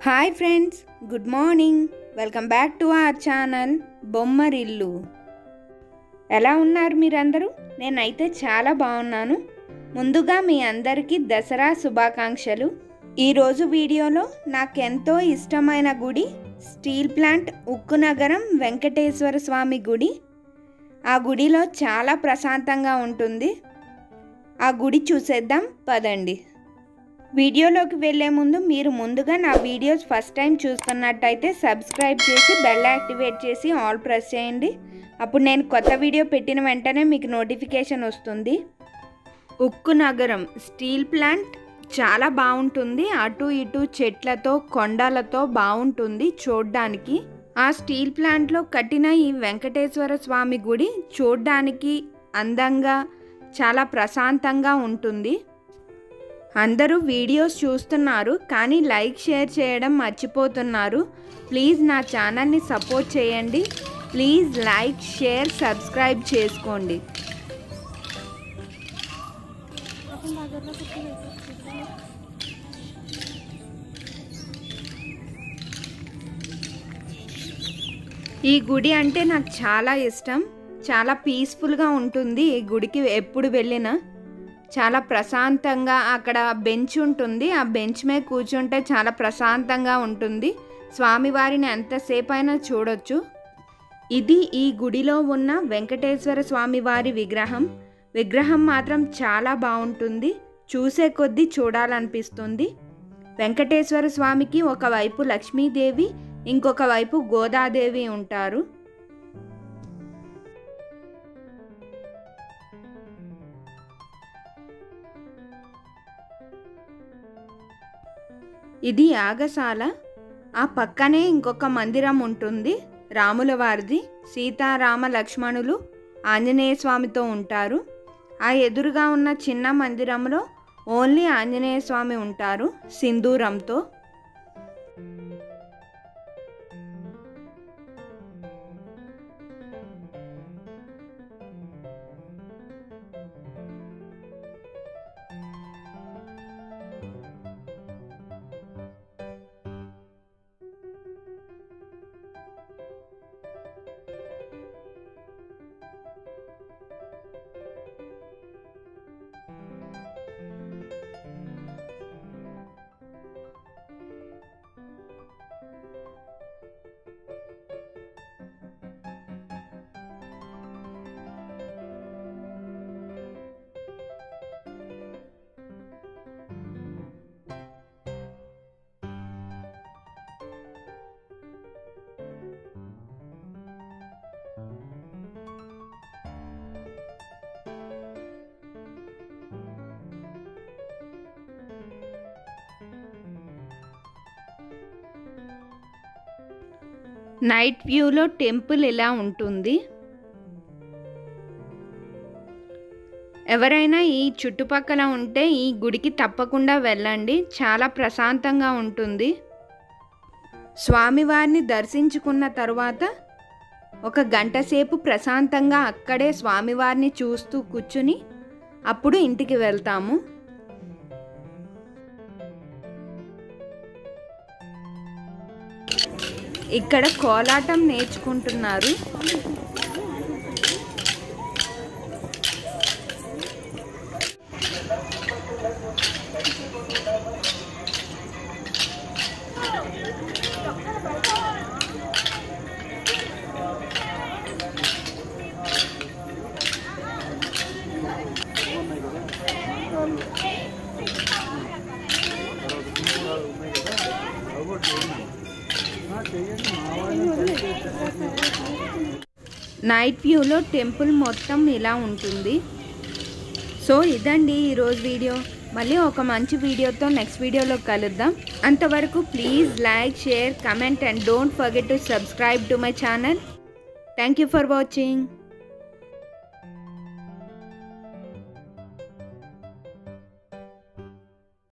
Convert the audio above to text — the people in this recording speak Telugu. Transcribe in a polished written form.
Hi friends, good morning. Welcome back to our channel Bommarillu. ఎలా ఉన్నారు మీరందరూ? నేనైతే చాలా బాగున్నాను. ముందుగా మీ అందరికీ దసరా శుభాకాంక్షలు. ఈరోజు వీడియోలో నాకెంతో ఇష్టమైన గుడి స్టీల్ ప్లాంట్ ఉక్కు నగరం వెంకటేశ్వర స్వామి గుడి. ఆ గుడిలో చాలా ప్రశాంతంగా ఉంటుంది. ఆ గుడి చూసేద్దాం పదండి. వీడియోలోకి వెళ్ళే ముందు మీరు ముందుగా నా వీడియోస్ ఫస్ట్ టైం చూస్తున్నట్టయితే సబ్స్క్రైబ్ చేసి బెల్ యాక్టివేట్ చేసి ఆల్ ప్రెస్ చేయండి. అప్పుడు నేను కొత్త వీడియో పెట్టిన వెంటనే మీకు నోటిఫికేషన్ వస్తుంది. ఉక్కు నగరం స్టీల్ ప్లాంట్ చాలా బాగుంటుంది. అటు ఇటు చెట్లతో కొండలతో బాగుంటుంది చూడ్డానికి. ఆ స్టీల్ ప్లాంట్లో కట్టిన ఈ వెంకటేశ్వర స్వామి గుడి చూడ్డానికి అందంగా చాలా ప్రశాంతంగా ఉంటుంది. అందరూ వీడియోస్ చూస్తున్నారు కానీ లైక్ షేర్ చేయడం మర్చిపోతున్నారు. ప్లీజ్ నా ఛానల్ని సపోర్ట్ చేయండి. ప్లీజ్ లైక్ షేర్ సబ్స్క్రైబ్ చేసుకోండి. ఈ గుడి అంటే నాకు చాలా ఇష్టం. చాలా పీస్ఫుల్గా ఉంటుంది. ఈ గుడికి ఎప్పుడు వెళ్ళినా చాలా ప్రశాంతంగా అక్కడ బెంచ్ ఉంటుంది. ఆ బెంచ్ మీద కూర్చుంటే చాలా ప్రశాంతంగా ఉంటుంది. స్వామివారిని ఎంతసేపు అయినా చూడొచ్చు. ఇది ఈ గుడిలో ఉన్న వెంకటేశ్వర స్వామివారి విగ్రహం మాత్రం చాలా బాగుంటుంది. చూసే కొద్దీ చూడాలనిపిస్తుంది. వెంకటేశ్వర స్వామికి ఒకవైపు లక్ష్మీదేవి, ఇంకొక వైపు గోదాదేవి ఉంటారు. ఇది యాగశాల. ఆ పక్కనే ఇంకొక మందిరం ఉంటుంది రాముల వారిది. సీతారామ లక్ష్మణులు ఆంజనేయ స్వామితో ఉంటారు. ఆ ఎదురుగా ఉన్న చిన్న మందిరంలో ఓన్లీ ఆంజనేయ స్వామి ఉంటారు సింధూరంతో. నైట్ వ్యూలో టెంపుల్ ఇలా ఉంటుంది. ఎవరైనా ఈ చుట్టుపక్కల ఉంటే ఈ గుడికి తప్పకుండా వెళ్ళండి. చాలా ప్రశాంతంగా ఉంటుంది. స్వామివారిని దర్శించుకున్న తరువాత ఒక గంట సేపు ప్రశాంతంగా అక్కడే స్వామివారిని చూస్తూ కూర్చుని అప్పుడు ఇంటికి వెళ్తాము. ఇక్కడ కోలాటం నేర్చుకుంటున్నారు. నైట్ వ్యూలో టెంపుల్ మొత్తం ఇలా ఉంటుంది. సో ఇదండి ఈరోజు వీడియో. మళ్ళీ ఒక మంచి వీడియోతో నెక్స్ట్ వీడియోలో కలుద్దాం. అంతవరకు please like share comment and don't forget to subscribe to my channel. Thank you for watching.